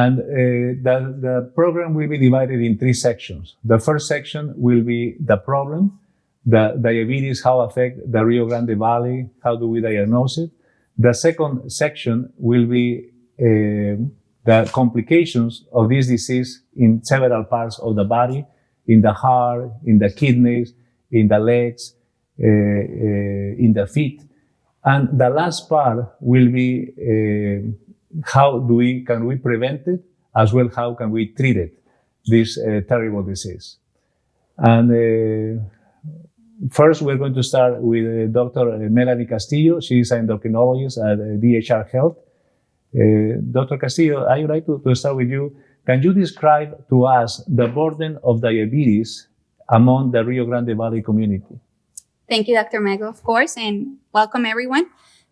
And the program will be divided in 3 sections. The first section will be the problem, the diabetes, how affect the Rio Grande Valley, how do we diagnose it. The second section will be the complications of this disease in several parts of the body, in the heart, in the kidneys, in the legs, in the feet. And the last part will be how can we prevent it, as well how can we treat it, this terrible disease. And first we're going to start with Dr. Melanie Castillo. She is an endocrinologist at DHR Health. Dr. Castillo, I would like to start with you. Can you describe to us the burden of diabetes among the Rio Grande Valley community? Thank you, Dr. Mego, of course, and welcome everyone.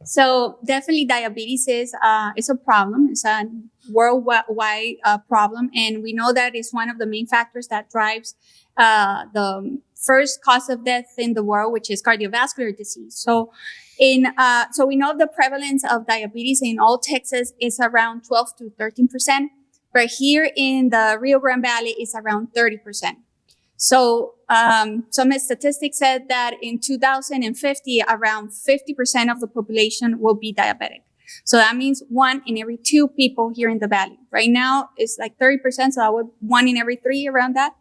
So definitely diabetes is a problem. It's a worldwide problem. And we know that it's one of the main factors that drives the first cause of death in the world, which is cardiovascular disease. So we know the prevalence of diabetes in all Texas is around 12 to 13%, but here in the Rio Grande Valley is around 30%. So some statistics said that in 2050, around 50% of the population will be diabetic. So that means 1 in every 2 people here in the valley. Right now, it's like 30%, so that would 1 in every 3 around that.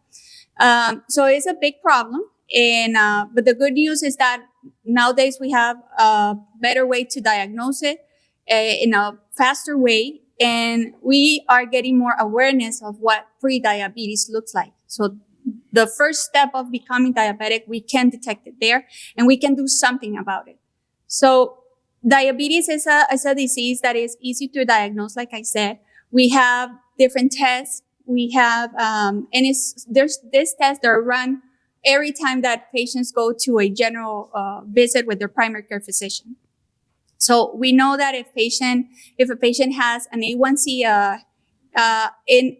So it's a big problem. And but the good news is that nowadays we have a better way to diagnose it in a faster way. And we are getting more awareness of what pre-diabetes looks like. So the first step of becoming diabetic, we can detect it there and we can do something about it. So diabetes is a disease that is easy to diagnose. Like I said, we have different tests. We have, there's this test that are run every time that patients go to a general visit with their primary care physician. So we know that if a patient has an A1C,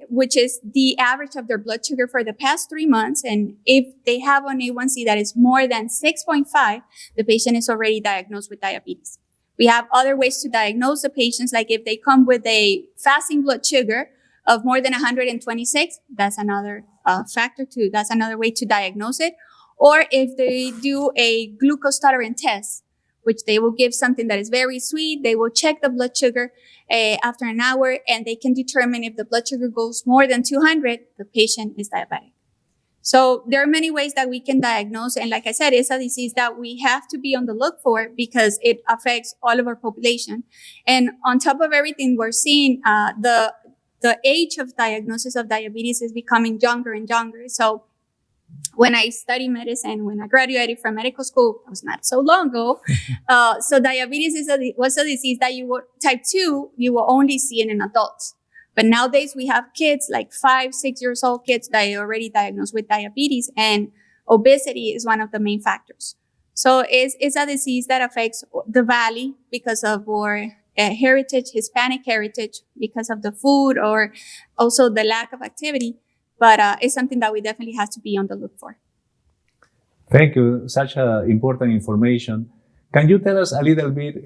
which is the average of their blood sugar for the past 3 months, and if they have an A1C that is more than 6.5, the patient is already diagnosed with diabetes. We have other ways to diagnose the patients, like if they come with a fasting blood sugar of more than 126, that's another that's another way to diagnose it. Or if they do a glucose tolerant test, which they will give something that is very sweet. They will check the blood sugar after an hour, and they can determine if the blood sugar goes more than 200, the patient is diabetic. So there are many ways that we can diagnose. And like I said, it's a disease that we have to be on the look for because it affects all of our population. And on top of everything, we're seeing the age of diagnosis of diabetes is becoming younger and younger. So when I studied medicine, when I graduated from medical school, it was not so long ago. So diabetes was a disease that type 2, you will only see in adults. But nowadays we have kids, like 5, 6 years old kids that are already diagnosed with diabetes, and obesity is one of the main factors. So it's a disease that affects the valley because of our heritage, Hispanic heritage, because of the food or also the lack of activity. But it's something that we definitely have to be on the look for. Thank you. Such important information. Can you tell us a little bit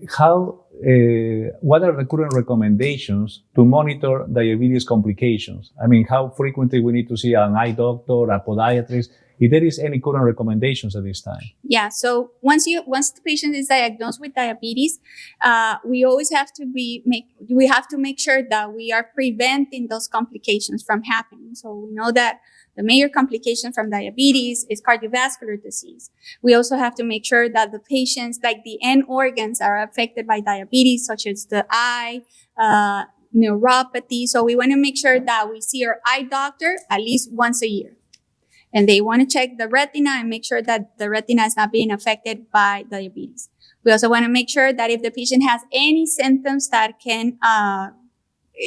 what are the current recommendations to monitor diabetes complications? I mean, how frequently we need to see an eye doctor, a podiatrist, if there is any current recommendations at this time? Yeah. So once the patient is diagnosed with diabetes, we always have to make sure that we are preventing those complications from happening. So we know that the major complication from diabetes is cardiovascular disease. We also have to make sure that the patients, like the end organs, are affected by diabetes, such as the eye, neuropathy. So we want to make sure that we see our eye doctor at least once a year. And they want to check the retina and make sure that the retina is not being affected by diabetes. We also want to make sure that if the patient has any symptoms that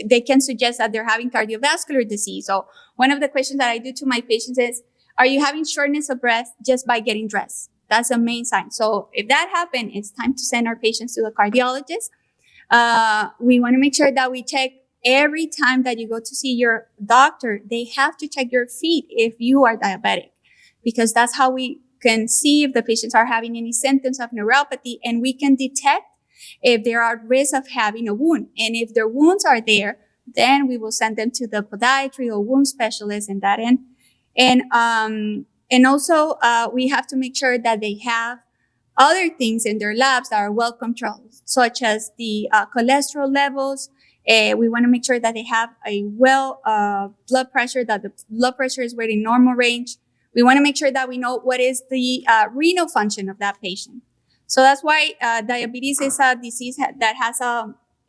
they can suggest that they're having cardiovascular disease. So one of the questions that I do to my patients is, are you having shortness of breath just by getting dressed? That's a main sign. So if that happens, it's time to send our patients to the cardiologist. We want to make sure that we check every time that you go to see your doctor. They have to check your feet if you are diabetic, because that's how we can see if the patients are having any symptoms of neuropathy, and we can detect if they are at risk of having a wound. And if their wounds are there, Then we will send them to the podiatry or wound specialist in that end. And also, we have to make sure that they have other things in their labs that are well controlled, such as the cholesterol levels. We want to make sure that they have a blood pressure, that the blood pressure is within normal range. We want to make sure that we know what is the renal function of that patient. So that's why diabetes is a disease that has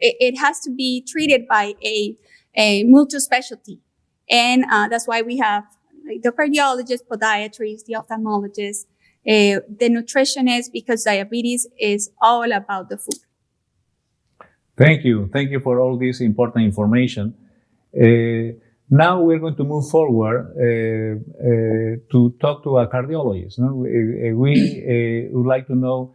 it has to be treated by a multi-specialty. And that's why we have like the cardiologist, podiatrist, the ophthalmologist, the nutritionist, because diabetes is all about the food. Thank you. Thank you for all this important information. Now we're going to move forward to talk to a cardiologist. No? We would like to know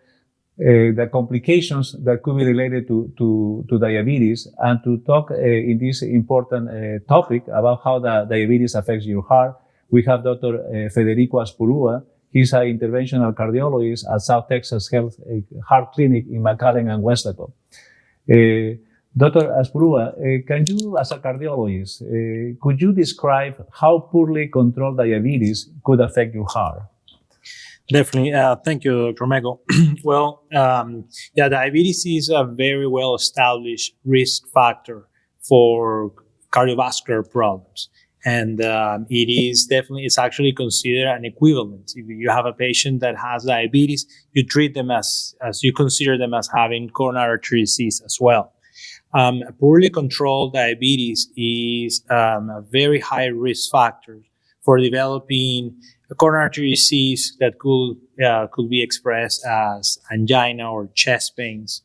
the complications that could be related to diabetes, and to talk in this important topic about how the diabetes affects your heart. We have Dr. Federico Aspurua. He's an interventional cardiologist at South Texas Heart Clinic in McAllen and Weslaco. Dr. Aspurua, can you, as a cardiologist, could you describe how poorly controlled diabetes could affect your heart? Definitely. Thank you, Dr. Mego. Well, diabetes is a very well-established risk factor for cardiovascular problems. And it's actually considered an equivalent. If you have a patient that has diabetes, you treat them as you consider them as having coronary artery disease as well. Poorly controlled diabetes is a very high risk factor for developing a coronary artery disease that could be expressed as angina or chest pains,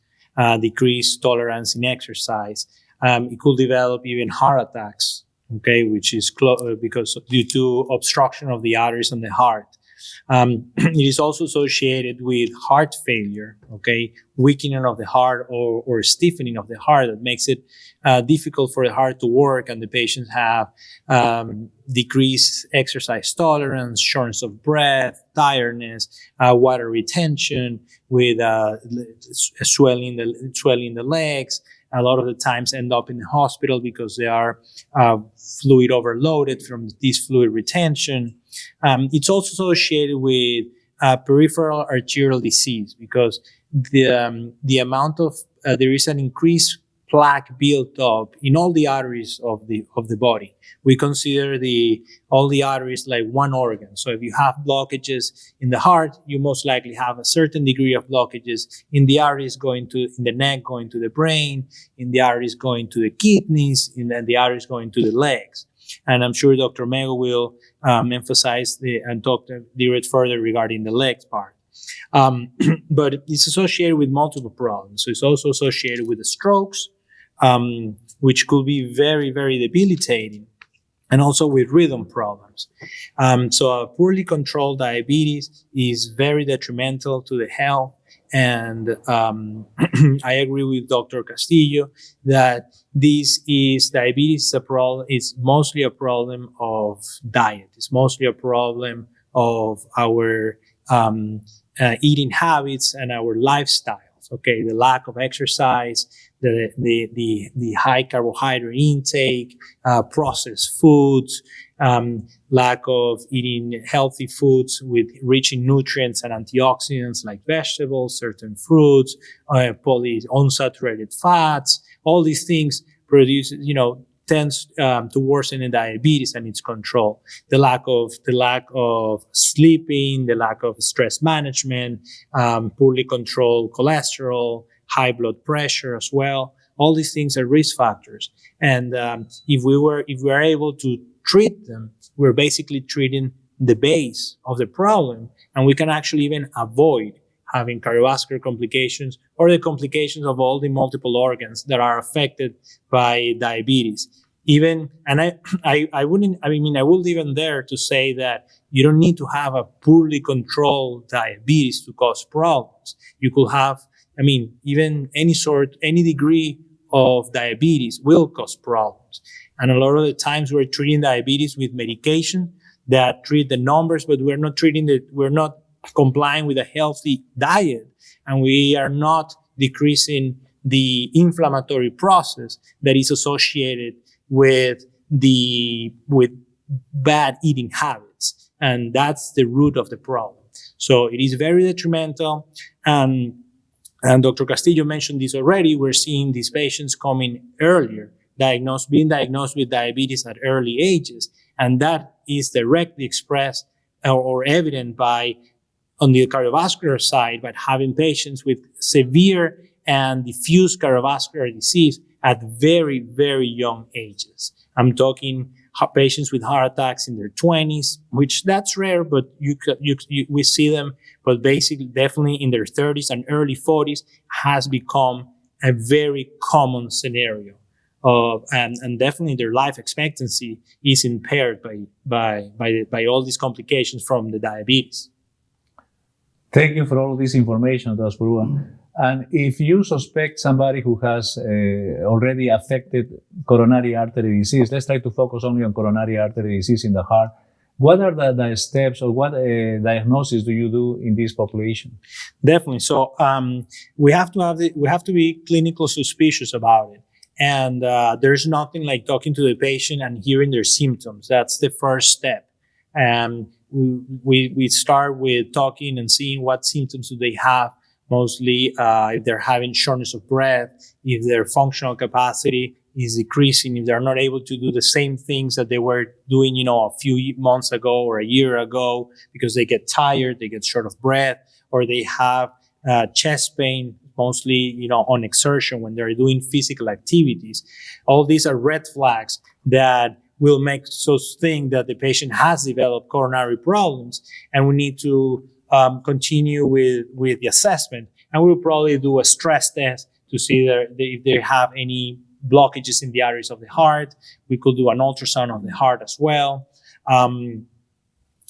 decreased tolerance in exercise. It could develop even heart attacks. Okay, which is because due to obstruction of the arteries and the heart. It is also associated with heart failure, okay, weakening of the heart or stiffening of the heart that makes it difficult for the heart to work, and the patients have decreased exercise tolerance, shortness of breath, tiredness, water retention, with swelling the legs. A lot of the times end up in the hospital because they are fluid overloaded from this fluid retention. It's also associated with peripheral arterial disease because the amount of there is an increased plaque built up in all the arteries of the body. We consider all the arteries like one organ. So if you have blockages in the heart, you most likely have a certain degree of blockages in the arteries in the neck going to the brain, in the arteries going to the kidneys, in the arteries going to the legs. And I'm sure Dr. Mego will emphasize and talk a little bit further regarding the legs part. But it's associated with multiple problems. So it's also associated with the strokes, which could be very, very debilitating, and also with rhythm problems. So a poorly controlled diabetes is very detrimental to the health. And I agree with Dr. Castillo that diabetes is a problem. It's mostly a problem of diet. It's mostly a problem of our eating habits and our lifestyles. Okay, the lack of exercise, the high carbohydrate intake, processed foods, lack of eating healthy foods with rich in nutrients and antioxidants like vegetables, certain fruits, unsaturated fats. All these things tends to worsen in diabetes and its control. The lack of sleeping, the lack of stress management, poorly controlled cholesterol, high blood pressure as well. All these things are risk factors. And if we are able to treat them, we're basically treating the base of the problem, and we can actually even avoid having cardiovascular complications or the complications of all the multiple organs that are affected by diabetes. I would even dare to say that you don't need to have a poorly controlled diabetes to cause problems. You could have, even any degree of diabetes will cause problems. And a lot of the times we're treating diabetes with medication that treat the numbers, but we're not complying with a healthy diet, and we are not decreasing the inflammatory process that is associated with bad eating habits, and that's the root of the problem. So it is very detrimental. And Dr. Castillo mentioned this already. We're seeing these patients coming earlier, being diagnosed with diabetes at early ages, and that is directly expressed or evident by, on the cardiovascular side, by having patients with severe and diffuse cardiovascular disease at very, very young ages. I'm talking patients with heart attacks in their 20s, which that's rare, but we see them, but basically definitely in their 30s and early 40s has become a very common scenario. And definitely their life expectancy is impaired by all these complications from the diabetes. Thank you for all this information, Dr. Purua. And if you suspect somebody who has already affected coronary artery disease, let's try to focus only on coronary artery disease in the heart. What are the steps, or what diagnosis do you do in this population? Definitely. So we have to be clinical suspicious about it. And there's nothing like talking to the patient and hearing their symptoms. That's the first step. And we start with talking and seeing what symptoms do they have. Mostly if they're having shortness of breath, if their functional capacity is decreasing, if they're not able to do the same things that they were doing, a few months ago or a year ago, because they get tired, they get short of breath, or they have chest pain, mostly, on exertion when they're doing physical activities. All these are red flags that will make us think that the patient has developed coronary problems, and we need to continue with the assessment. And we'll probably do a stress test to see if they have any blockages in the arteries of the heart. We could do an ultrasound of the heart as well.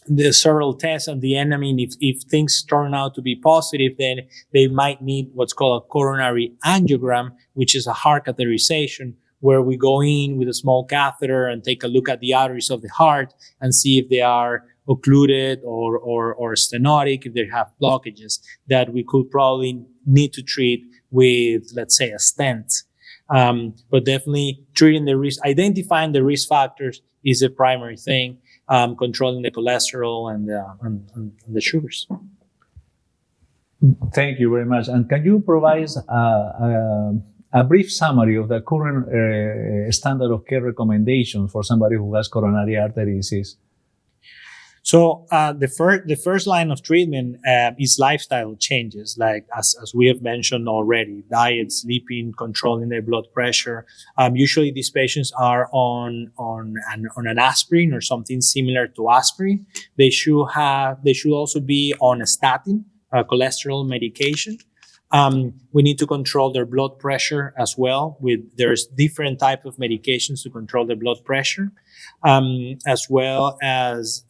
There's several tests at the end. I mean, if things turn out to be positive, then they might need what's called a coronary angiogram, which is a heart catheterization, where we go in with a small catheter and take a look at the arteries of the heart and see if they are occluded or stenotic, if they have blockages that we could probably need to treat with, let's say, a stent. But definitely treating the risk, identifying the risk factors is the primary thing, controlling the cholesterol and the sugars. Thank you very much. And can you provide a brief summary of the current standard of care recommendations for somebody who has coronary artery disease? So the first line of treatment is lifestyle changes, like as we have mentioned already: diet, sleeping, controlling their blood pressure. Usually these patients are on an aspirin or something similar to aspirin. They should also be on a statin, cholesterol medication. We need to control their blood pressure as well. There's different types of medications to control the blood pressure, as well as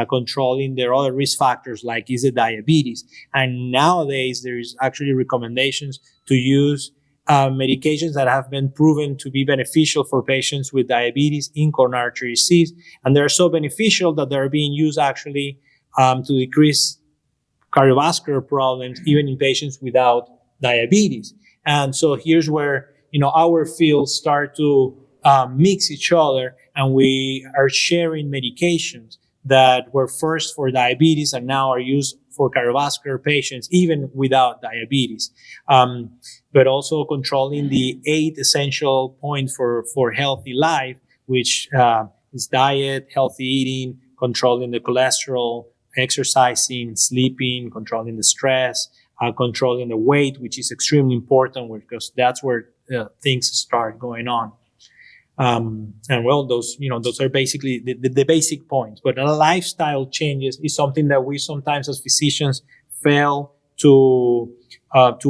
controlling their other risk factors, like is the diabetes. And nowadays, there is actually recommendations to use medications that have been proven to be beneficial for patients with diabetes in coronary artery disease. And they're so beneficial that they're being used actually to decrease cardiovascular problems, even in patients without diabetes. And so here's where, our fields start to mix each other, and we are sharing medications that were first for diabetes and now are used for cardiovascular patients, even without diabetes. But also controlling the 8 essential points for healthy life, which is diet, healthy eating, controlling the cholesterol, exercising, sleeping, controlling the stress, controlling the weight, which is extremely important because that's where things start going on. And well, those are basically the basic points. But lifestyle changes is something that we sometimes as physicians fail to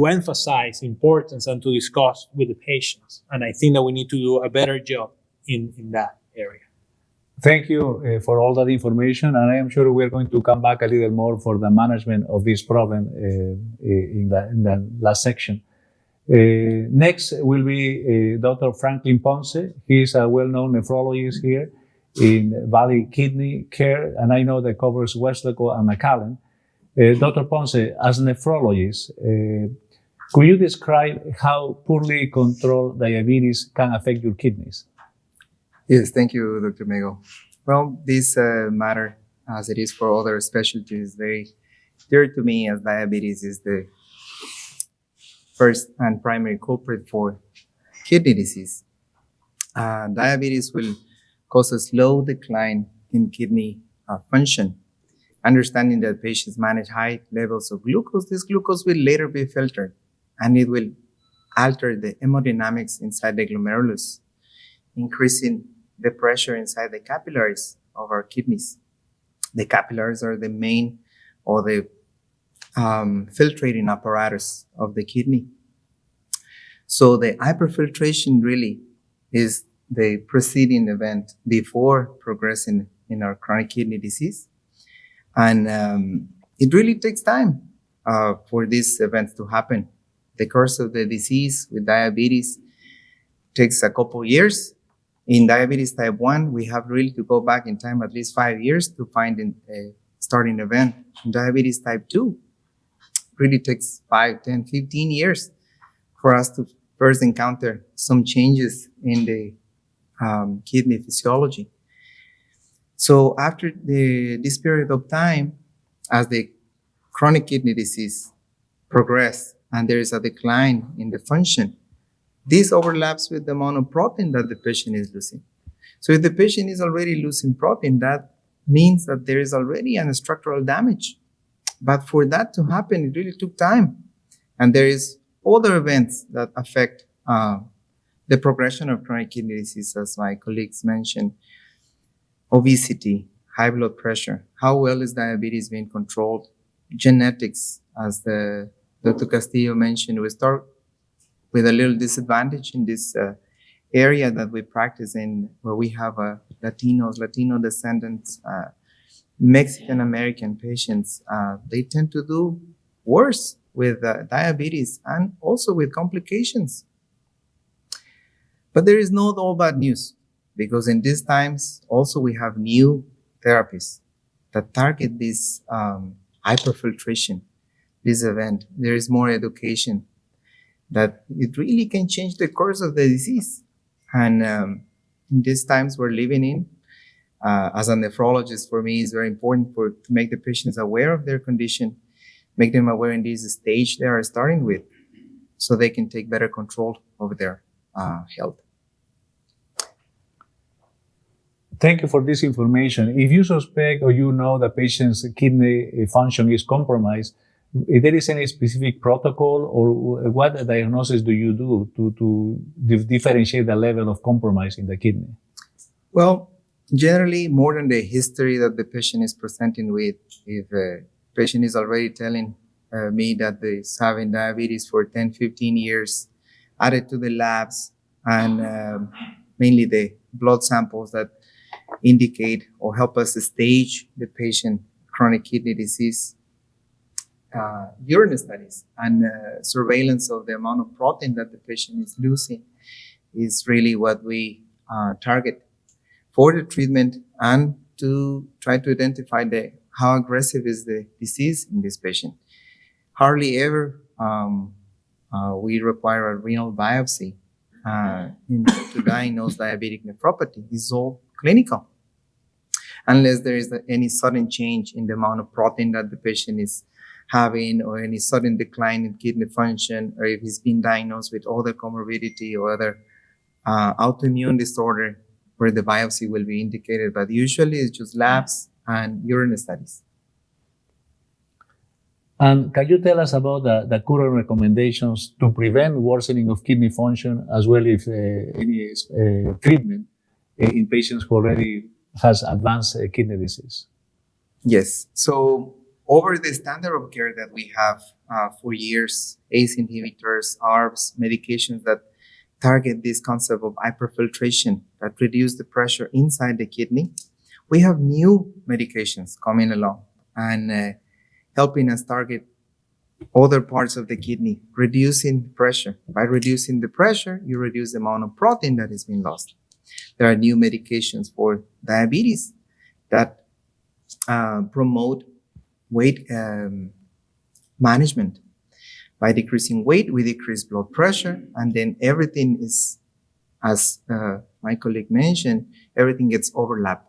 emphasize importance and to discuss with the patients. And I think that we need to do a better job in that area. Thank you for all that information, and I am sure we're going to come back a little more for the management of this problem in the last section. Next will be Dr. Franklin Ponce. He is a well-known nephrologist here in Valley Kidney Care, and I know that covers Weslaco and McAllen. Dr. Ponce, as a nephrologist, could you describe how poorly controlled diabetes can affect your kidneys? Yes, thank you, Dr. Mego. Well, this matter, as it is for other specialties, is very dear to me, as diabetes is the first and primary culprit for kidney disease. Diabetes will cause a slow decline in kidney function. Understanding that patients manage high levels of glucose, this glucose will later be filtered and it will alter the hemodynamics inside the glomerulus, increasing the pressure inside the capillaries of our kidneys. The capillaries are the main or the filtrating apparatus of the kidney. So the hyperfiltration really is the preceding event before progressing in our chronic kidney disease. And it really takes time for these events to happen. The course of the disease with diabetes takes a couple years. In diabetes type 1, we have really to go back in time at least 5 years to find a starting event. In diabetes type 2, really takes 5, 10, 15 years for us to first encounter some changes in the kidney physiology. So after this period of time, as the chronic kidney disease progresses and there is a decline in the function, this overlaps with the amount of protein that the patient is losing. So if the patient is already losing protein, that means that there is already a structural damage. But for that to happen, it really took time. And there is other events that affect the progression of chronic kidney disease, as my colleagues mentioned. Obesity, high blood pressure, how well is diabetes being controlled? Genetics, as Dr. Castillo mentioned, we start with a little disadvantage in this area that we practice in, where we have Latino descendants, Mexican-American patients. They tend to do worse with diabetes and also with complications. But there is not all bad news, because in these times also we have new therapies that target this hyperfiltration, this event. There is more education that it really can change the course of the disease. And in these times we're living in, as a nephrologist, for me, it's very important to make the patients aware of their condition, make them aware in this stage they are starting with, so they can take better control over their health. Thank you for this information. If you suspect or you know the patient's kidney function is compromised, if there is any specific protocol or what diagnosis do you do to differentiate the level of compromise in the kidney? Well, generally, more than the history that the patient is presenting with, if a patient is already telling me that he's having diabetes for 10, 15 years, added to the labs and mainly the blood samples that indicate or help us stage the patient chronic kidney disease, urine studies and surveillance of the amount of protein that the patient is losing is really what we target for the treatment and to try to identify how aggressive is the disease in this patient. Hardly ever we require a renal biopsy to diagnose diabetic nephropathy. It's all clinical, unless there is any sudden change in the amount of protein that the patient is having or any sudden decline in kidney function, or if he's been diagnosed with other comorbidity or other autoimmune disorder where the biopsy will be indicated. But usually it's just labs and urine studies. And can you tell us about the current recommendations to prevent worsening of kidney function, as well as any treatment in patients who already has advanced kidney disease? Yes. So over the standard of care that we have for years, ACE inhibitors, ARBs, medications that target this concept of hyperfiltration that reduce the pressure inside the kidney, we have new medications coming along and helping us target other parts of the kidney, reducing pressure. By reducing the pressure, you reduce the amount of protein that is being lost. There are new medications for diabetes that promote weight management. By decreasing weight, we decrease blood pressure, and then everything is as my colleague mentioned, everything gets overlapped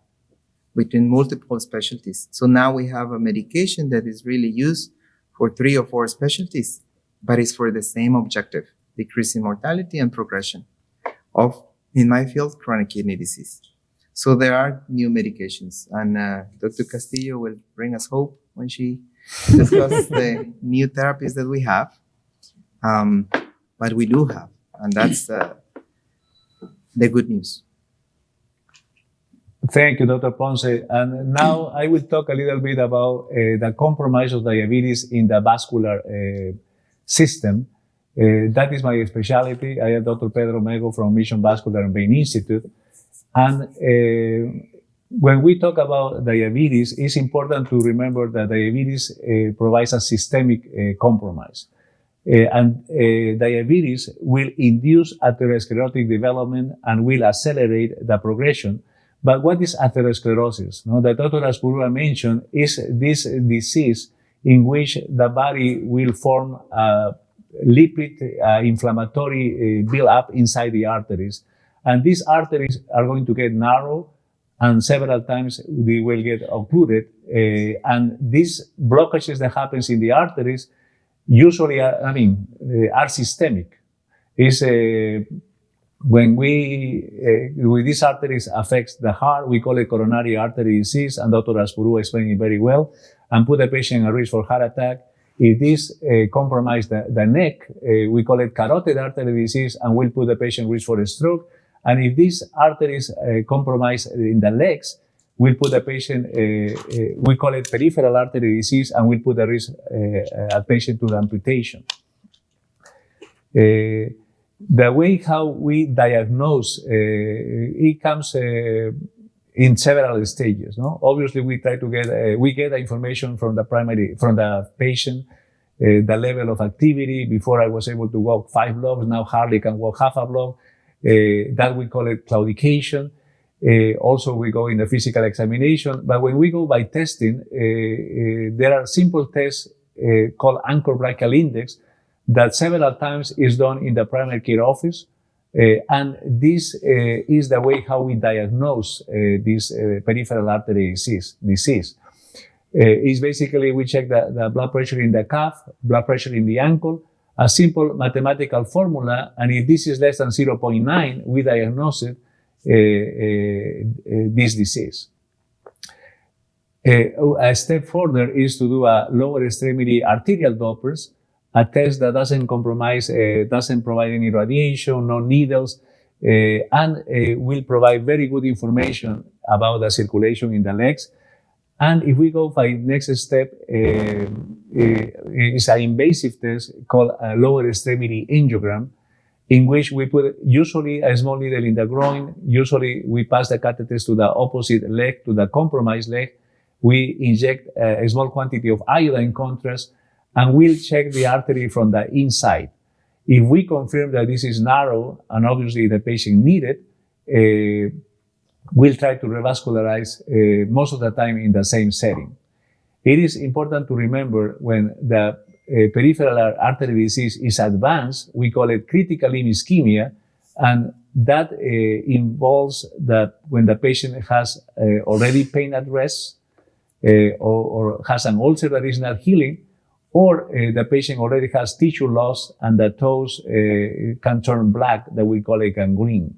between multiple specialties. So now we have a medication that is really used for 3 or 4 specialties, but it's for the same objective, decreasing mortality and progression of, in my field, chronic kidney disease. So there are new medications, and Dr. Castillo will bring us hope when she discusses the new therapies that we have. But we do have, and that's the good news. Thank you, Dr. Ponce. And now I will talk a little bit about the compromise of diabetes in the vascular system. That is my specialty. I am Dr. Pedro Mego from Mission Vascular and Vein Institute. And when we talk about diabetes, it's important to remember that diabetes provides a systemic compromise. And diabetes will induce atherosclerotic development and will accelerate the progression. But what is atherosclerosis? No, that Dr. Aspurua mentioned is this disease in which the body will form a lipid inflammatory build-up inside the arteries. And these arteries are going to get narrow, and several times they will get occluded. And these blockages that happens in the arteries usually are systemic. When with these arteries affects the heart, we call it coronary artery disease, and Dr. Aspurua explained it very well, and put the patient at risk for heart attack. If this compromise the neck, we call it carotid artery disease, and will put the patient at risk for a stroke. And if these arteries compromise in the legs, we'll put the patient, we call it peripheral artery disease, and we'll put the risk a patient to the amputation. The way how we diagnose, it comes in several stages. No, obviously we try to get we get the information from the patient, the level of activity. Before I was able to walk 5 blocks, now hardly can walk half a block. That we call it claudication. Also, we go in the physical examination. But when we go by testing, there are simple tests called anchor brachial index that several times is done in the primary care office. And this is the way how we diagnose this peripheral artery disease. Is basically we check the blood pressure in the calf, blood pressure in the ankle, a simple mathematical formula, and if this is less than 0.9, we diagnose it, this disease. A step further is to do a lower extremity arterial Dopplers, a test that doesn't compromise, doesn't provide any radiation, no needles, and will provide very good information about the circulation in the legs. And if we go by next step, is an invasive test called a lower extremity angiogram, in which we put usually a small needle in the groin. Usually we pass the catheters to the opposite leg, to the compromised leg. We inject a small quantity of iodine contrast, and we'll check the artery from the inside. If we confirm that this is narrow, and obviously the patient needs it, we'll try to revascularize most of the time in the same setting. It is important to remember when the peripheral artery disease is advanced, we call it critical limb ischemia, and that involves that when the patient has already pain at rest or has an ulcer that is not healing, or the patient already has tissue loss and the toes can turn black, that we call it gangrene.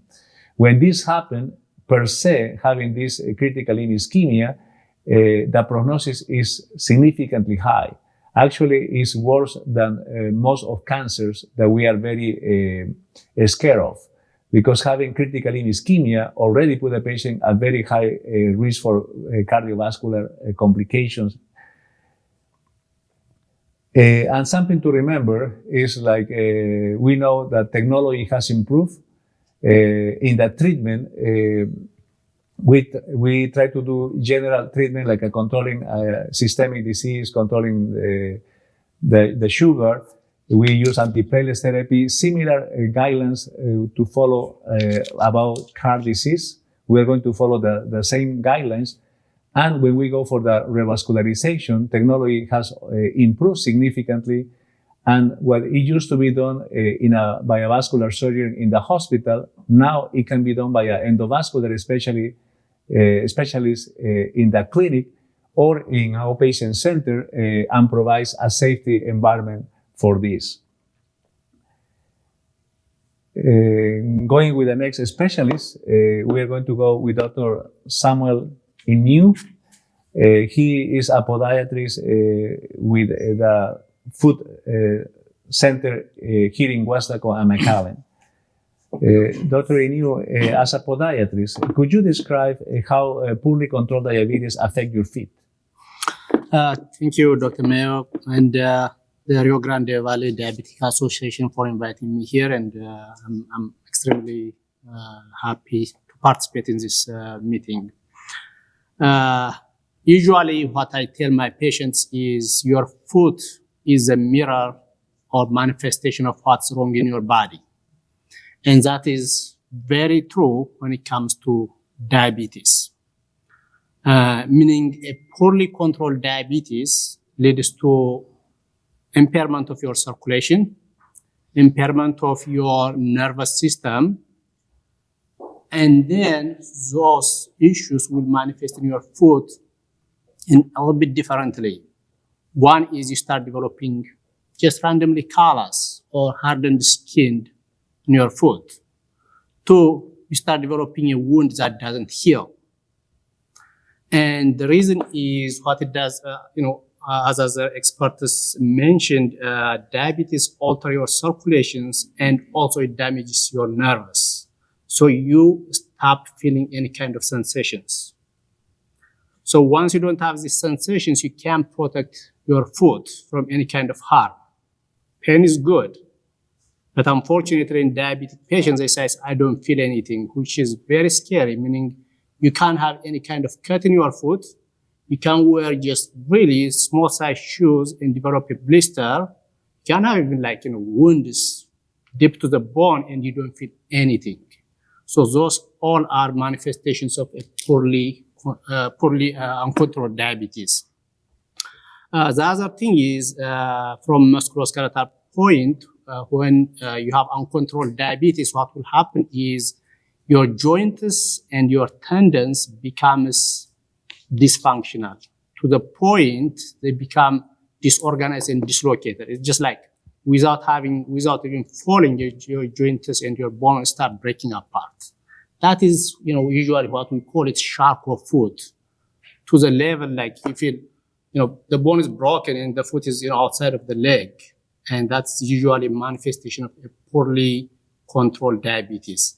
When this happens, per se, having this critical limb ischemia, the prognosis is significantly high. Actually, it's worse than most of cancers that we are very scared of, because having critical limb ischemia already put the patient at very high risk for cardiovascular complications. And something to remember is like we know that technology has improved. In the treatment, we try to do general treatment like a controlling systemic disease, controlling the sugar. We use antiplatelet therapy, similar guidelines to follow about heart disease. We are going to follow the same guidelines. And when we go for the revascularization, technology has improved significantly. And what it used to be done by a vascular surgeon in the hospital, now it can be done by an endovascular specialist in the clinic or in outpatient center and provides a safety environment for this. Going with the next specialist, we are going to go with Dr. Samuel Inu. He is a podiatrist with the foot center here in Weslaco and McAllen. Dr. Inu, as a podiatrist, could you describe how poorly controlled diabetes affect your feet? Thank you, Dr. Mego, and the Rio Grande Valley Diabetic Association for inviting me here, and I'm extremely happy to participate in this meeting. Usually what I tell my patients is your foot is a mirror or manifestation of what's wrong in your body. And that is very true when it comes to diabetes. Meaning a poorly controlled diabetes leads to impairment of your circulation, impairment of your nervous system, and then those issues will manifest in your foot in a little bit differently. One is you start developing just randomly callus or hardened skin in your foot. Two, you start developing a wound that doesn't heal. And the reason is what it does, as other experts mentioned, diabetes alter your circulations and also it damages your nerves. So you stop feeling any kind of sensations. So once you don't have these sensations, you can't protect your foot from any kind of harm. Pain is good, but unfortunately in diabetic patients, they say, I don't feel anything, which is very scary, meaning you can't have any kind of cut in your foot. You can wear just really small size shoes and develop a blister. You can have even wounds deep to the bone and you don't feel anything. So those all are manifestations of a poorly uncontrolled diabetes. The other thing is, from musculoskeletal point, when you have uncontrolled diabetes, what will happen is your joints and your tendons becomes dysfunctional to the point they become disorganized and dislocated. It's just like without even falling, your joints and your bones start breaking apart. That is, usually what we call it Charcot foot, to the level like you feel, the bone is broken and the foot is, outside of the leg. And that's usually a manifestation of a poorly controlled diabetes.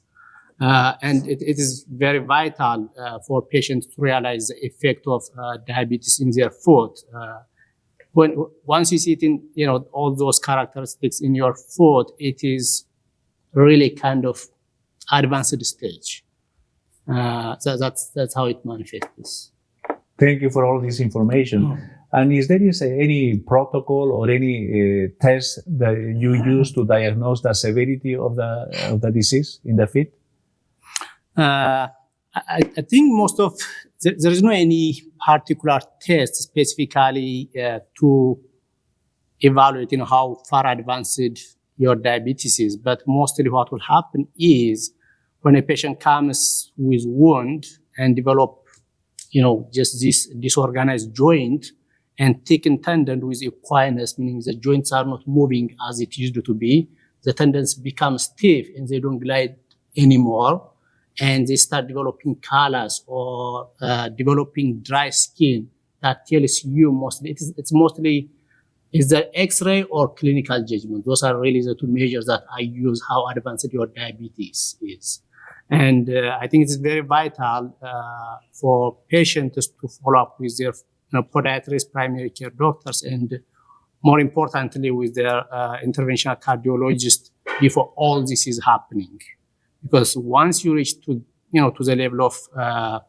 And it is very vital for patients to realize the effect of diabetes in their foot. Once you see it in, all those characteristics in your foot, it is really kind of advanced stage. So that's how it manifests. Thank you for all this information. And is there any protocol or any test that you use to diagnose the severity of the disease in the feet? I think there is no any particular test specifically to evaluate, how far advanced your diabetes is. But mostly what will happen is when a patient comes with wound and develop, just this disorganized joint and thickened tendon with equinus, meaning the joints are not moving as it used to be, the tendons become stiff and they don't glide anymore. And they start developing callus or developing dry skin. That tells you mostly, it's mostly the X-ray or clinical judgment. Those are really the two measures that I use how advanced your diabetes is. And I think it's very vital for patients to follow up with their podiatrists, primary care doctors, and more importantly with their interventional cardiologist before all this is happening. Because once you reach to the level of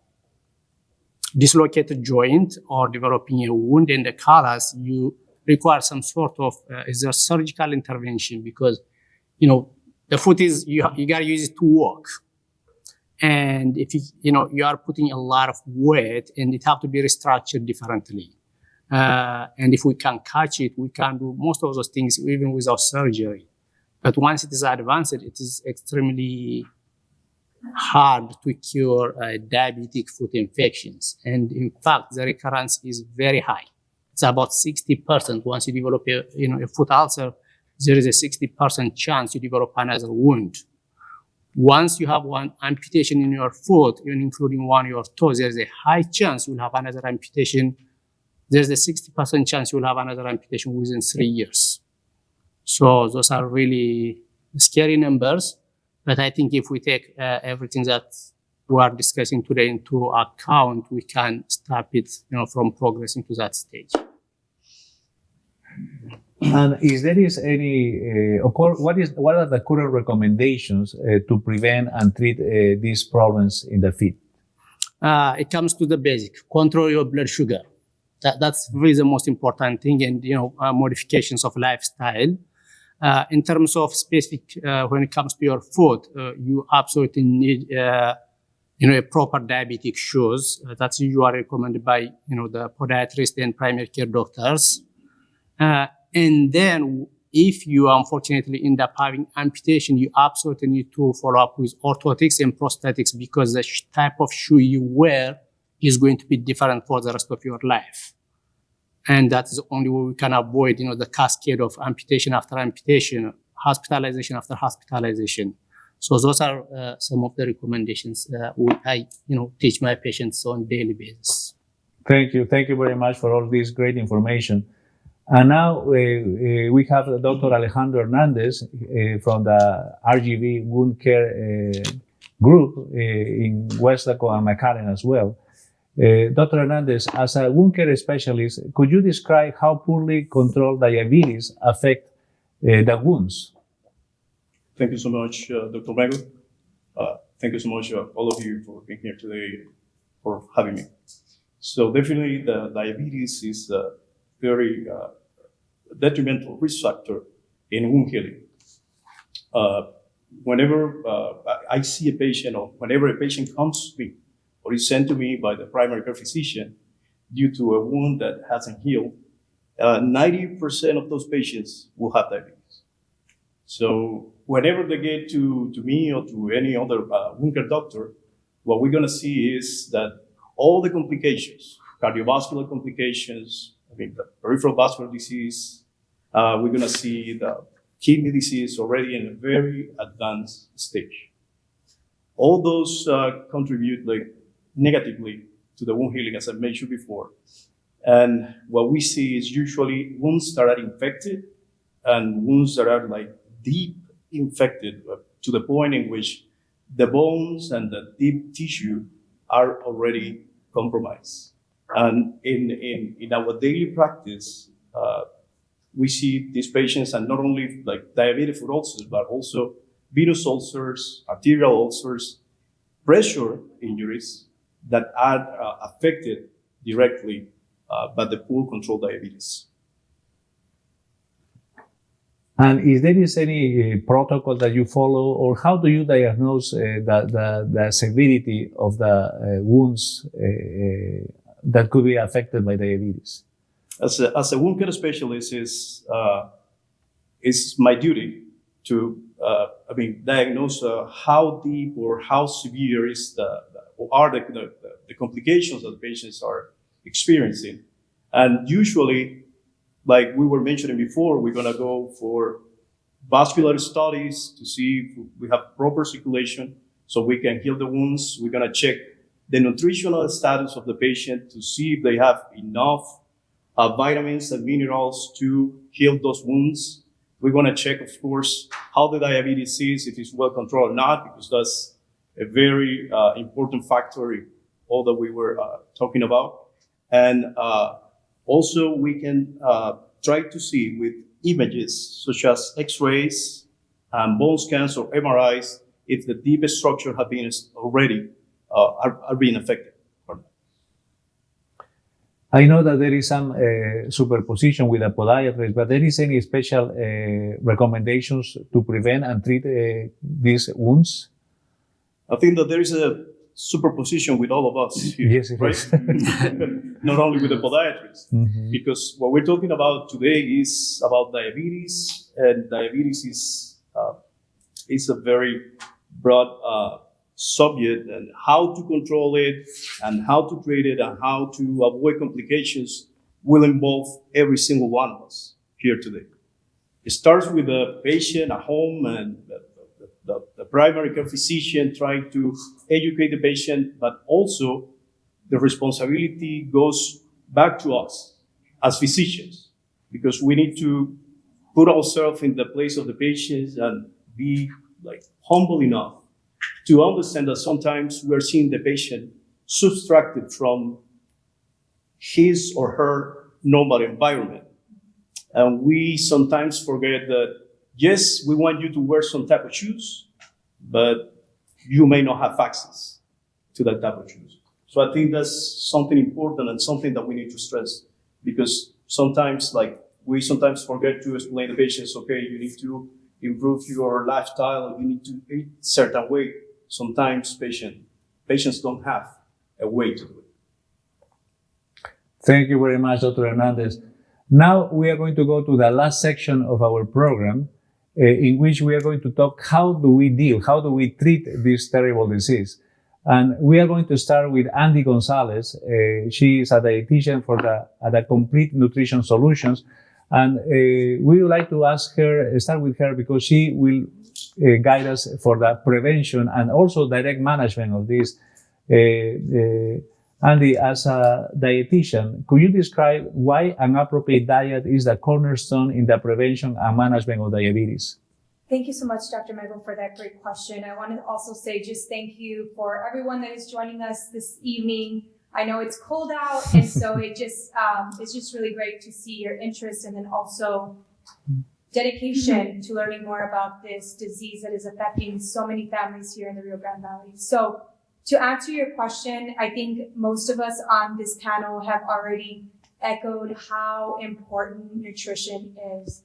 dislocated joint or developing a wound in the callus, you require some sort of either surgical intervention because the foot is you gotta use it to walk, and if you are putting a lot of weight and it have to be restructured differently. And if we can catch it, we can do most of those things even without surgery. But once it is advanced, it is extremely hard to cure diabetic foot infections. And in fact, the recurrence is very high. It's about 60%. Once you develop a foot ulcer, there is a 60% chance you develop another wound. Once you have one amputation in your foot, even including one of your toes, there's a high chance you'll have another amputation. There's a 60% chance you'll have another amputation within 3 years. So those are really scary numbers. But I think if we take everything that we are discussing today into account, we can stop it, from progressing to that stage. And is there any, what are the current recommendations to prevent and treat these problems in the feet? It comes to the basic: control your blood sugar. That's really the most important thing, and modifications of lifestyle. In terms of specific, when it comes to your foot, you absolutely need a proper diabetic shoes. That's usually recommended by the podiatrist and primary care doctors. And then if you unfortunately end up having amputation, you absolutely need to follow up with orthotics and prosthetics, because the type of shoe you wear is going to be different for the rest of your life. And that is the only way we can avoid, the cascade of amputation after amputation, hospitalization after hospitalization. So those are some of the recommendations I teach my patients on a daily basis. Thank you. Thank you very much for all this great information. And now we have Dr. Alejandro Hernandez from the RGV Wound Care group in Weslaco and McAllen as well. Dr. Hernandez, as a wound care specialist, could you describe how poorly controlled diabetes affect the wounds? Thank you so much, Dr. Mego. Thank you so much, all of you, for being here today, for having me. So definitely the diabetes is a very detrimental risk factor in wound healing. Whenever I see a patient, or whenever a patient comes to me or is sent to me by the primary care physician due to a wound that hasn't healed, 90% of those patients will have diabetes. So whenever they get to me or to any other wound care doctor, what we're gonna see is that all the complications, cardiovascular complications, the peripheral vascular disease, we're gonna see the kidney disease already in a very advanced stage. All those contribute negatively to the wound healing, as I mentioned before. And what we see is usually wounds that are infected and wounds that are deep infected to the point in which the bones and the deep tissue are already compromised. And in our daily practice, we see these patients, and not only diabetic foot ulcers, but also venous ulcers, arterial ulcers, pressure injuries that are affected directly by the poor controlled diabetes. And is there any protocol that you follow, or how do you diagnose the severity of the wounds that could be affected by diabetes? As a wound care specialist, it's my duty to diagnose how deep or how severe are the complications that the patients are experiencing. And usually, like we were mentioning before, we're gonna go for vascular studies to see if we have proper circulation so we can heal the wounds. We're gonna check the nutritional status of the patient to see if they have enough vitamins and minerals to heal those wounds. We're gonna check, of course, how the diabetes is, if it's well controlled or not, because that's a very important factor in all that we were talking about. And also we can try to see with images such as X-rays, bone scans or MRIs, if the deep structure have been already are being affected. I know that there is some superposition with a podiatrist, but there is any special recommendations to prevent and treat these wounds? I think that there is a superposition with all of us here, Yes, it right? is. not only with the podiatrist. Mhm. Because what we're talking about today is about diabetes, and diabetes is a very broad subject, and how to control it, and how to treat it, and how to avoid complications will involve every single one of us here today. It starts with the patient at home and the primary care physician trying to educate the patient, but also the responsibility goes back to us as physicians, because we need to put ourselves in the place of the patients and be like humble enough to understand that sometimes we're seeing the patient subtracted from his or her normal environment. And we sometimes forget that, yes, we want you to wear some type of shoes, but you may not have access to that type of shoes. So I think that's something important and something that we need to stress, because sometimes, we sometimes forget to explain to patients, okay, you need to improve your lifestyle, you need to eat certain way. Sometimes patients don't have a way to do it. Thank you very much, Dr. Hernandez. Now we are going to go to the last section of our program, in which we are going to talk how do we treat this terrible disease. And we are going to start with Andy Gonzalez. She is a dietitian for the Complete Nutrition Solutions. And we would like to start with her, because she will guide us for the prevention and also direct management of this. Andy, as a dietitian, could you describe why an appropriate diet is the cornerstone in the prevention and management of diabetes? Thank you so much, Dr. Mego, for that great question. I want to also say just thank you for everyone that is joining us this evening. I know it's cold out, and so it's just really great to see your interest, and then also dedication to learning more about this disease that is affecting so many families here in the Rio Grande Valley. So to answer your question, I think most of us on this panel have already echoed how important nutrition is.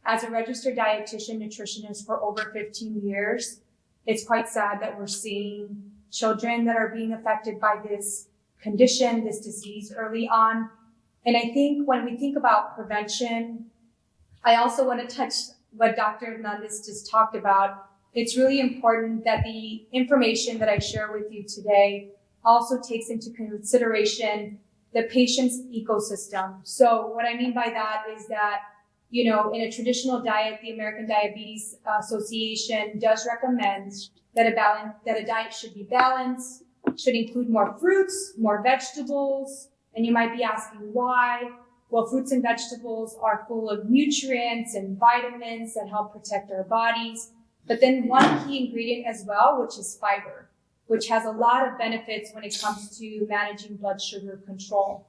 As a registered dietitian nutritionist for over 15 years, it's quite sad that we're seeing children that are being affected by this condition, this disease early on. And I think when we think about prevention, I also want to touch what Dr. Hernandez just talked about. It's really important that the information that I share with you today also takes into consideration the patient's ecosystem. So what I mean by that is that, in a traditional diet, the American Diabetes Association does recommend that a diet should be balanced, should include more fruits, more vegetables. And you might be asking why. Well, fruits and vegetables are full of nutrients and vitamins that help protect our bodies. But then one key ingredient as well, which is fiber, which has a lot of benefits when it comes to managing blood sugar control.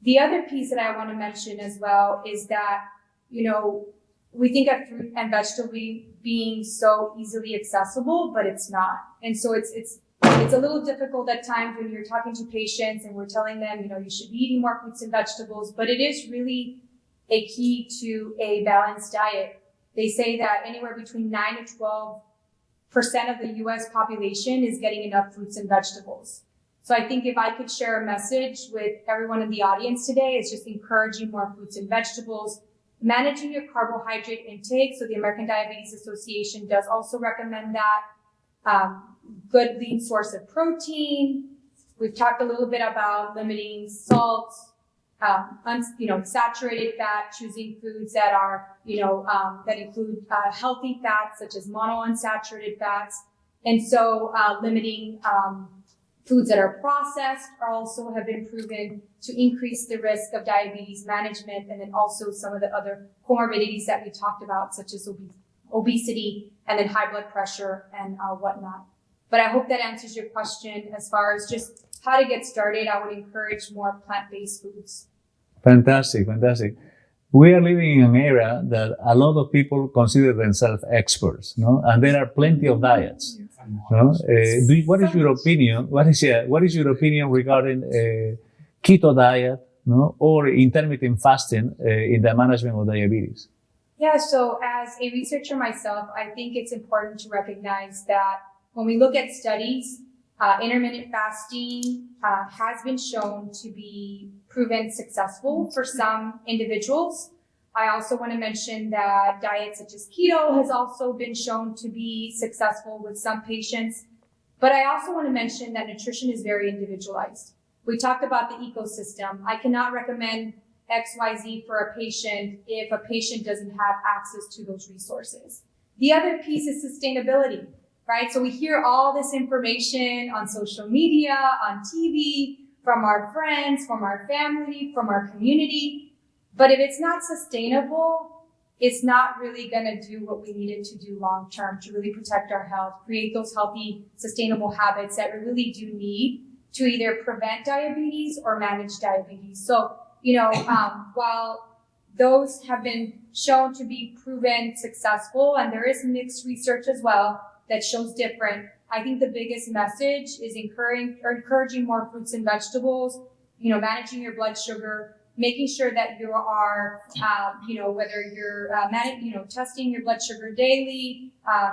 The other piece that I want to mention as well is that, we think of fruit and vegetable being so easily accessible, but it's not. And so it's a little difficult at times when you're talking to patients and we're telling them, you should be eating more fruits and vegetables, but it is really a key to a balanced diet. They say that anywhere between 9 to 12% of the US population is getting enough fruits and vegetables. So I think if I could share a message with everyone in the audience today, it's just encouraging more fruits and vegetables, managing your carbohydrate intake. So the American Diabetes Association does also recommend that. Good lean source of protein. We've talked a little bit about limiting salt, saturated fat, choosing foods that are, that include healthy fats such as monounsaturated fats. And so limiting foods that are processed also have been proven to increase the risk of diabetes management, and then also some of the other comorbidities that we talked about, such as obesity and then high blood pressure and whatnot. But I hope that answers your question. As far as just how to get started, I would encourage more plant-based foods. Fantastic. We are living in an era that a lot of people consider themselves experts, no? And there are plenty of diets. No? What is your opinion? What is your opinion regarding keto diet, no, or intermittent fasting in the management of diabetes? Yeah. So as a researcher myself, I think it's important to recognize that when we look at studies, intermittent fasting has been shown to be proven successful for some individuals. I also want to mention that diets such as keto has also been shown to be successful with some patients. But I also want to mention that nutrition is very individualized. We talked about the ecosystem. I cannot recommend XYZ for a patient if a patient doesn't have access to those resources. The other piece is sustainability, right? So we hear all this information on social media, on TV, from our friends, from our family, from our community. But if it's not sustainable, it's not really going to do what we need it to do long term to really protect our health, create those healthy, sustainable habits that we really do need to either prevent diabetes or manage diabetes. So, while those have been shown to be proven successful, and there is mixed research as well that shows different, I think the biggest message is encouraging more fruits and vegetables, managing your blood sugar, making sure that you are, whether you're, testing your blood sugar daily,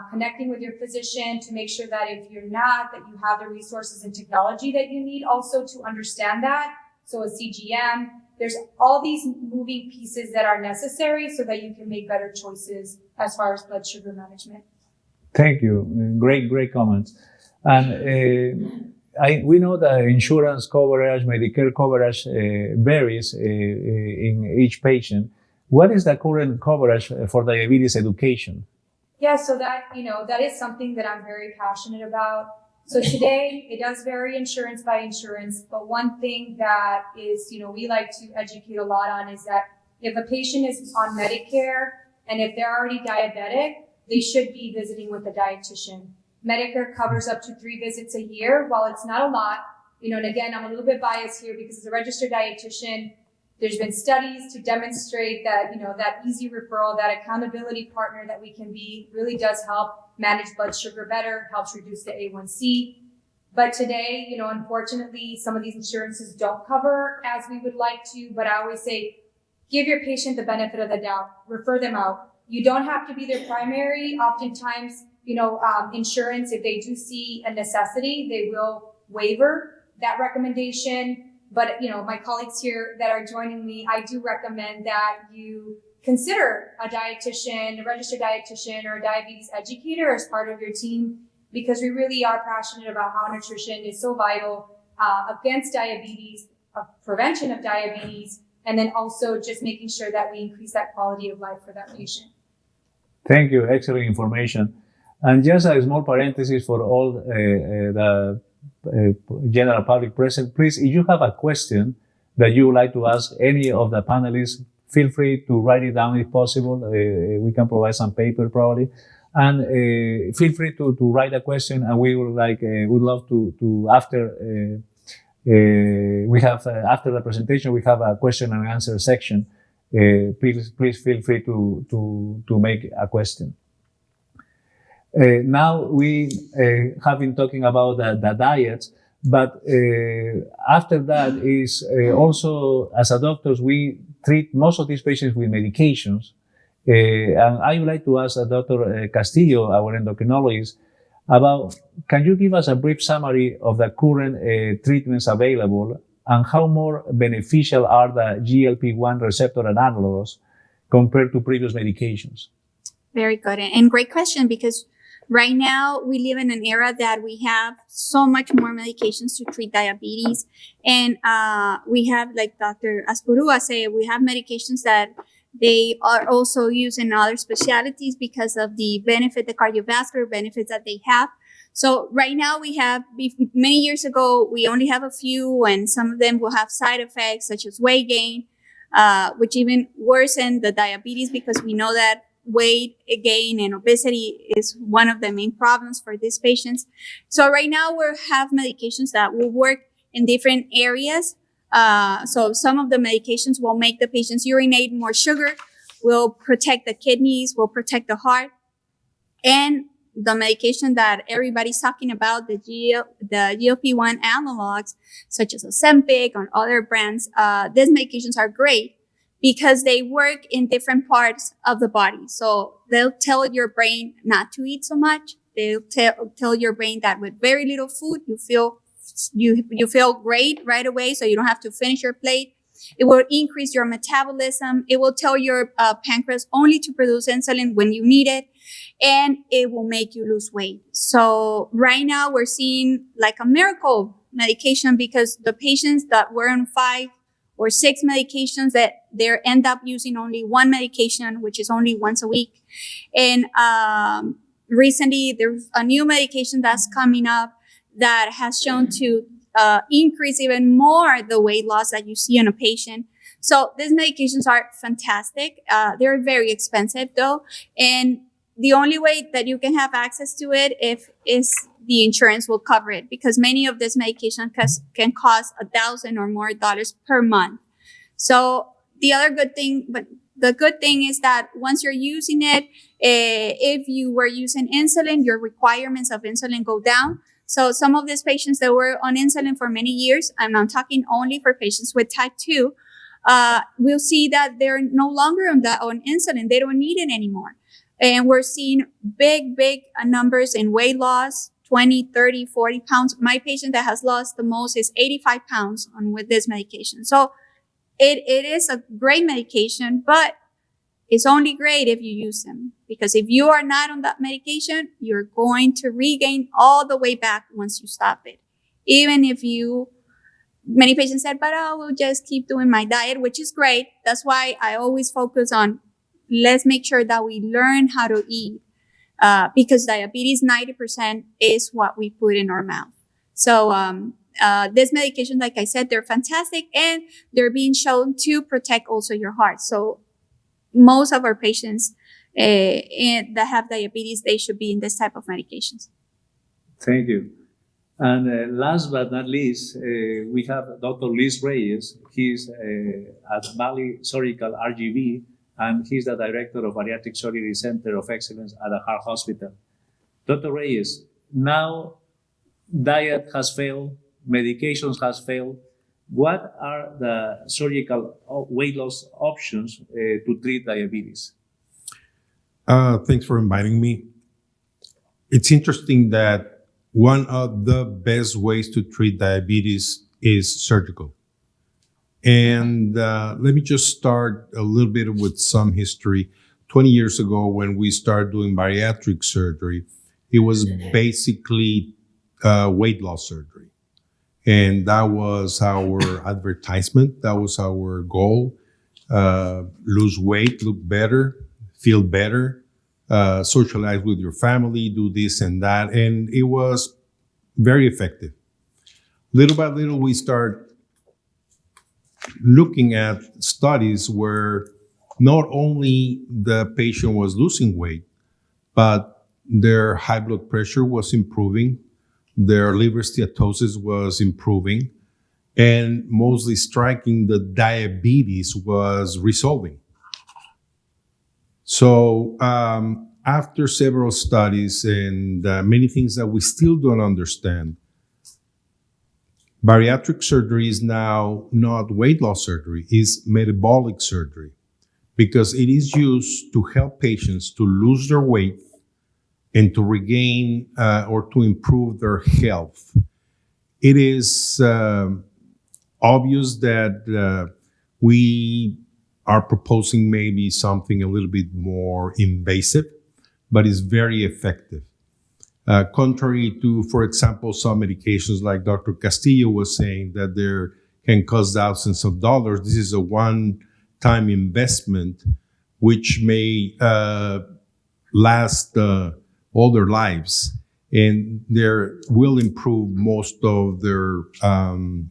connecting with your physician to make sure that if you're not, that you have the resources and technology that you need also to understand that. So a CGM, there's all these moving pieces that are necessary so that you can make better choices as far as blood sugar management. Thank you. Great comments. And we know that insurance coverage, Medicare coverage varies in each patient. What is the current coverage for diabetes education? Yeah, so that is something that I'm very passionate about. So today it does vary insurance by insurance, but one thing that is, we like to educate a lot on is that if a patient is on Medicare and if they're already diabetic, they should be visiting with a dietitian. Medicare covers up to 3 visits a year. While it's not a lot, and again, I'm a little bit biased here because as a registered dietitian, there's been studies to demonstrate that, that easy referral, that accountability partner that we can be really does help manage blood sugar better, helps reduce the A1C. But today, unfortunately, some of these insurances don't cover as we would like to, but I always say, give your patient the benefit of the doubt, refer them out. You don't have to be their primary. Oftentimes, insurance, if they do see a necessity, they will waiver that recommendation. But, my colleagues here that are joining me, I do recommend that you consider a dietitian, a registered dietitian, or a diabetes educator as part of your team, because we really are passionate about how nutrition is so vital against diabetes, prevention of diabetes, and then also just making sure that we increase that quality of life for that patient. Thank you. Excellent information. And just a small parenthesis for all the general public present, please, if you have a question that you would like to ask any of the panelists, feel free to write it down if possible. We can provide some paper probably. And feel free to write a question, and we would would love to after after the presentation, we have a question and answer section. Please feel free to make a question. Now we have been talking about the diets, but after that is also, as a doctors, we treat most of these patients with medications. And I would like to ask Dr. Castillo, our endocrinologist, about, can you give us a brief summary of the current treatments available and how more beneficial are the GLP-1 receptor analogs compared to previous medications? Very good and great question, because right now we live in an era that we have so much more medications to treat diabetes. And we have, like Dr. Aspurua said, we have medications that they are also used in other specialties because of the cardiovascular benefits that they have. So right now we have, many years ago, we only have a few, and some of them will have side effects such as weight gain, which even worsen the diabetes, because we know that weight gain and obesity is one of the main problems for these patients. So right now we have medications that will work in different areas. So some of the medications will make the patients urinate more sugar, will protect the kidneys, will protect the heart. And the medication that everybody's talking about, the GLP-1 analogs, such as Ozempic or other brands, these medications are great because they work in different parts of the body. So they'll tell your brain not to eat so much. They'll tell your brain that with very little food, you feel great right away, so you don't have to finish your plate. It will increase your metabolism. It will tell your pancreas only to produce insulin when you need it, and it will make you lose weight. So right now we're seeing like a miracle medication, because the patients that were on 5 or 6 medications, that they end up using only one medication, which is only once a week. And recently there's a new medication that's coming up that has shown to increase even more the weight loss that you see in a patient. So these medications are fantastic. They're very expensive though. And the only way that you can have access to it is the insurance will cover it, because many of these medications can cost $1,000 or more per month. So the good thing is that once you're using it, if you were using insulin, your requirements of insulin go down. So some of these patients that were on insulin for many years, and I'm talking only for patients with type 2, we'll see that they're no longer on insulin. They don't need it anymore. And we're seeing big numbers in weight loss, 20, 30, 40 pounds. My patient that has lost the most is 85 pounds with this medication. So it is a great medication, but it's only great if you use them. Because if you are not on that medication, you're going to regain all the way back once you stop it. Even if many patients said, but I will just keep doing my diet, which is great. That's why I always focus on, let's make sure that we learn how to eat. Because diabetes, 90% is what we put in our mouth. So, this medication, like I said, they're fantastic, and they're being shown to protect also your heart. So most of our patients that have diabetes, they should be in this type of medications. Thank you. And last but not least, we have Dr. Luis Reyes. He's at Valley Surgical RGV, and he's the director of Bariatric Surgery Center of Excellence at the Heart Hospital. Dr. Reyes, now diet has failed, medications has failed. What are the surgical weight loss options to treat diabetes? Thanks for inviting me. It's interesting that one of the best ways to treat diabetes is surgical. And let me just start a little bit with some history. 20 years ago, when we started doing bariatric surgery, it was basically weight loss surgery. And that was our advertisement. That was our goal. Lose weight, look better, feel better, socialize with your family, do this and that. And it was very effective. Little by little, we start looking at studies where not only the patient was losing weight, but their high blood pressure was improving, their liver steatosis was improving, and mostly striking, the diabetes was resolving. So after several studies and many things that we still don't understand, bariatric surgery is now not weight loss surgery, it's metabolic surgery, because it is used to help patients to lose their weight and to regain or to improve their health. It is obvious that we are proposing maybe something a little bit more invasive, but it's very effective. Contrary to, for example, some medications like Dr. Castillo was saying that they can cost thousands of dollars. This is a one-time investment which may last all their lives, and they will improve most of their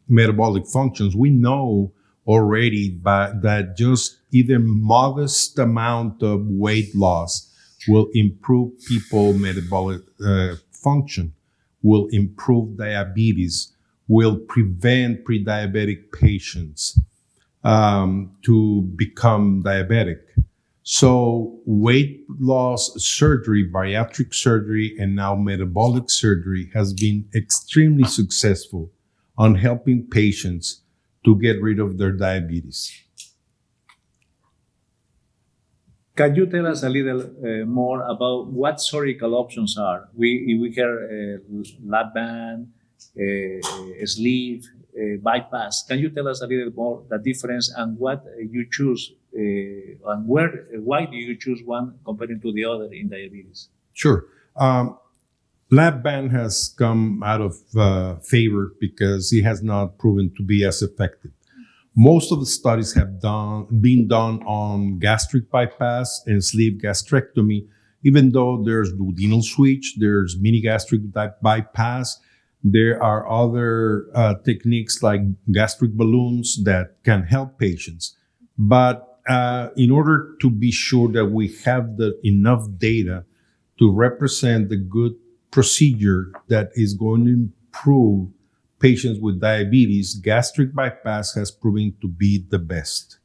metabolic functions. We know already that just even modest amount of weight loss will improve people's metabolic function, will improve diabetes, will prevent pre-diabetic patients to become diabetic. So weight loss surgery, bariatric surgery, and now metabolic surgery has been extremely successful on helping patients to get rid of their diabetes. Can you tell us a little more about what surgical options are? We hear lap band, sleeve, bypass. Can you tell us a little more the difference and what you choose and why do you choose one compared to the other in diabetes? Sure. Lab ban has come out of favor because it has not proven to be as effective. Most of the studies have been done on gastric bypass and sleeve gastrectomy, even though there's duodenal switch, there's mini gastric bypass. There are other techniques like gastric balloons that can help patients. But in order to be sure that we have enough data to represent the good procedure that is going to improve patients with diabetes, gastric bypass has proven to be the best.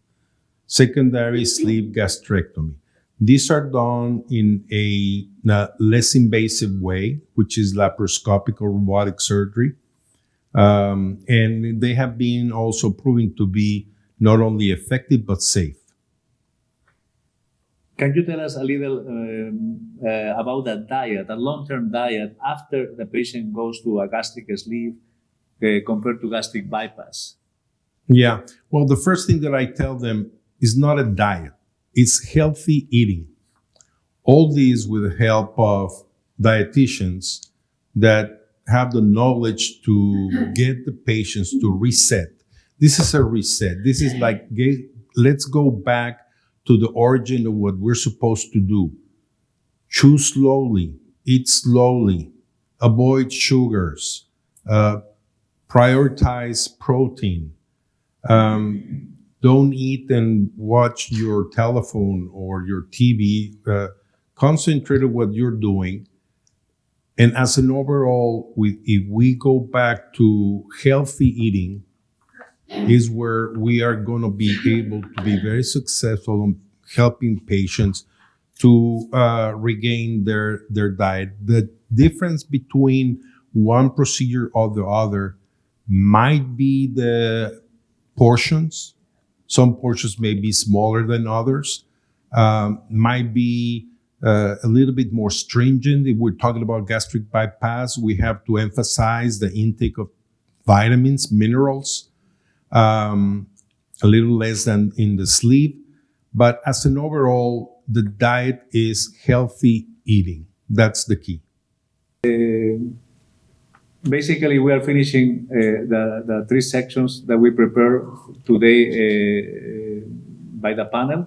Secondary sleeve gastrectomy. These are done in a less invasive way, which is laparoscopic or robotic surgery. And they have been also proven to be not only effective, but safe. Can you tell us a little about the diet, a long-term diet after the patient goes to a gastric sleeve compared to gastric bypass? Yeah. Well, the first thing that I tell them is not a diet. It's healthy eating. All these with the help of dietitians that have the knowledge to get the patients to reset. This is a reset. This is like, let's go back to the origin of what we're supposed to do. Chew slowly, eat slowly, avoid sugars, prioritize protein. Don't eat and watch your telephone or your TV. Concentrate on what you're doing. And as an overall, if we go back to healthy eating, is where we are going to be able to be very successful in helping patients to regain their diet. The difference between one procedure or the other might be the portions. Some portions may be smaller than others, might be a little bit more stringent. If we're talking about gastric bypass, we have to emphasize the intake of vitamins, minerals, a little less than in the sleeve. But as an overall, the diet is healthy eating. That's the key. Basically, we are finishing the three sections that we prepared today by the panel.